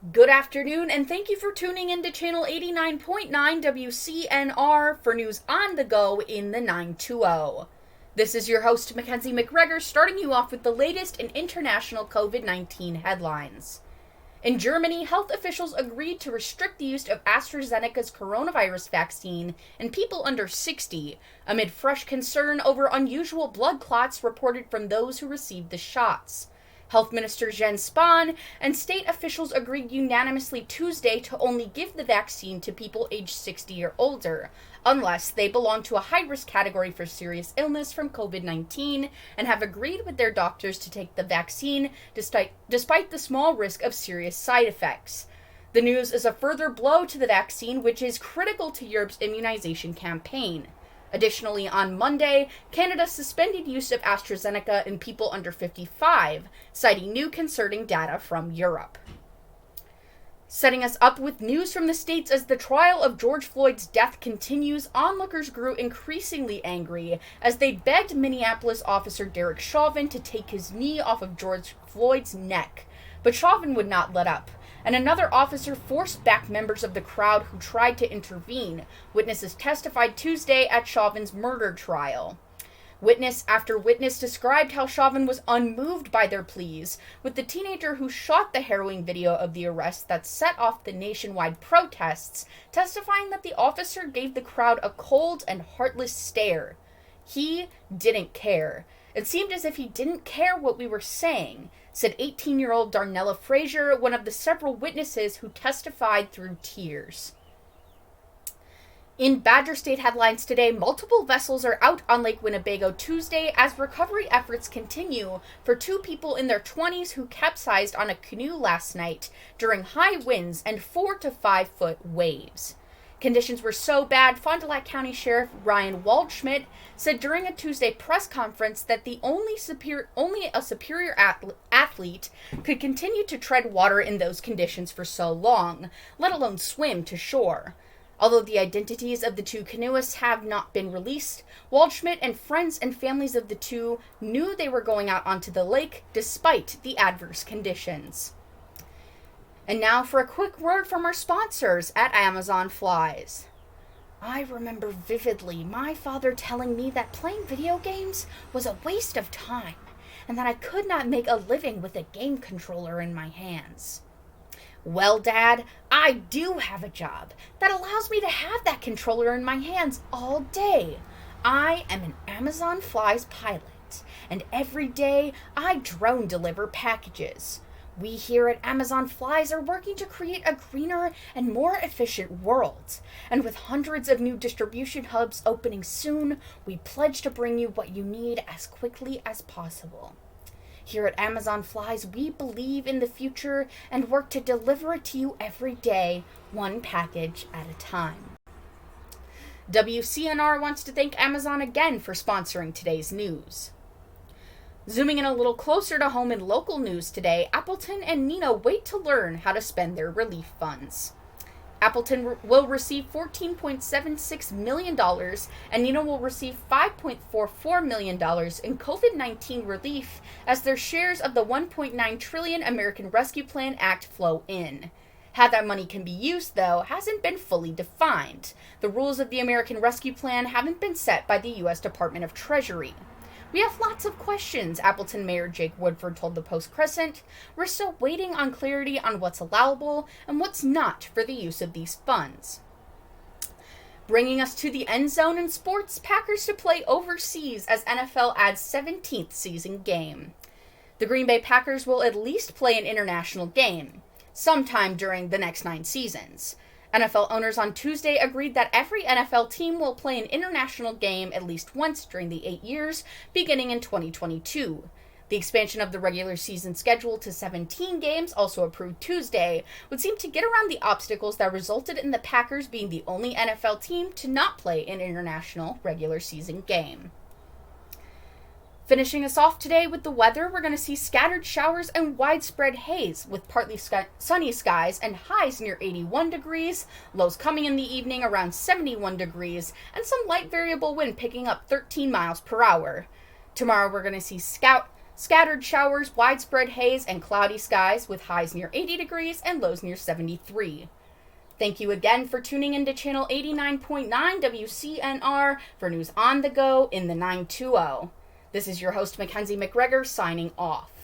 Good afternoon, and thank you for tuning in to Channel 89.9 WCNR for news on the go in the 920. This is your host, Mackenzie McGregor, starting you off with the latest in international COVID-19 headlines. In Germany, health officials agreed to restrict the use of AstraZeneca's coronavirus vaccine in people under 60, amid fresh concern over unusual blood clots reported from those who received the shots. Health Minister Jens Spahn and state officials agreed unanimously Tuesday to only give the vaccine to people aged 60 or older, unless they belong to a high-risk category for serious illness from COVID-19 and have agreed with their doctors to take the vaccine despite the small risk of serious side effects. The news is a further blow to the vaccine, which is critical to Europe's immunization campaign. Additionally, on Monday, Canada suspended use of AstraZeneca in people under 55, citing new concerning data from Europe. Setting us up with news from the States as the trial of George Floyd's death continues, onlookers grew increasingly angry as they begged Minneapolis officer Derek Chauvin to take his knee off of George Floyd's neck. But Chauvin would not let up, and another officer forced back members of the crowd who tried to intervene. Witnesses testified Tuesday at Chauvin's murder trial. Witness after witness described how Chauvin was unmoved by their pleas, with the teenager who shot the harrowing video of the arrest that set off the nationwide protests testifying that the officer gave the crowd a cold and heartless stare. He didn't care. It seemed as if he didn't care what we were saying, said 18-year-old Darnella Frazier, one of the several witnesses who testified through tears. In Badger State headlines today, multiple vessels are out on Lake Winnebago Tuesday as recovery efforts continue for two people in their 20s who capsized on a canoe last night during high winds and 4 to 5 foot waves. Conditions were so bad, Fond du Lac County Sheriff Ryan Waldschmidt said during a Tuesday press conference that only a superior athlete could continue to tread water in those conditions for so long, let alone swim to shore. Although the identities of the two canoeists have not been released, Waldschmidt and friends and families of the two knew they were going out onto the lake despite the adverse conditions. And now for a quick word from our sponsors at Amazon Flies. I remember vividly my father telling me that playing video games was a waste of time and that I could not make a living with a game controller in my hands. Well, Dad, I do have a job that allows me to have that controller in my hands all day. I am an Amazon Flies pilot, and every day I drone deliver packages. We here at Amazon Flies are working to create a greener and more efficient world. And with hundreds of new distribution hubs opening soon, we pledge to bring you what you need as quickly as possible. Here at Amazon Flies, we believe in the future and work to deliver it to you every day, one package at a time. WCNR wants to thank Amazon again for sponsoring today's news. Zooming in a little closer to home in local news today, Appleton and Neenah wait to learn how to spend their relief funds. Appleton will receive $14.76 million, and Neenah will receive $5.44 million in COVID-19 relief as their shares of the $1.9 trillion American Rescue Plan Act flow in. How that money can be used, though, hasn't been fully defined. The rules of the American Rescue Plan haven't been set by the U.S. Department of Treasury. We have lots of questions, Appleton Mayor Jake Woodford told the Post-Crescent. We're still waiting on clarity on what's allowable and what's not for the use of these funds. Bringing us to the end zone in sports, Packers to play overseas as NFL adds 17th season game. The Green Bay Packers will at least play an international game, sometime during the next 9 seasons. NFL owners on Tuesday agreed that every NFL team will play an international game at least once during the 8 years, beginning in 2022. The expansion of the regular season schedule to 17 games, also approved Tuesday, would seem to get around the obstacles that resulted in the Packers being the only NFL team to not play an international regular season game. Finishing us off today with the weather, we're going to see scattered showers and widespread haze with partly sunny skies and highs near 81 degrees, lows coming in the evening around 71 degrees, and some light variable wind picking up 13 miles per hour. Tomorrow we're going to see Scattered showers, widespread haze, and cloudy skies with highs near 80 degrees and lows near 73. Thank you again for tuning into Channel 89.9 WCNR for news on the go in the 920. This is your host, Mackenzie McGregor, signing off.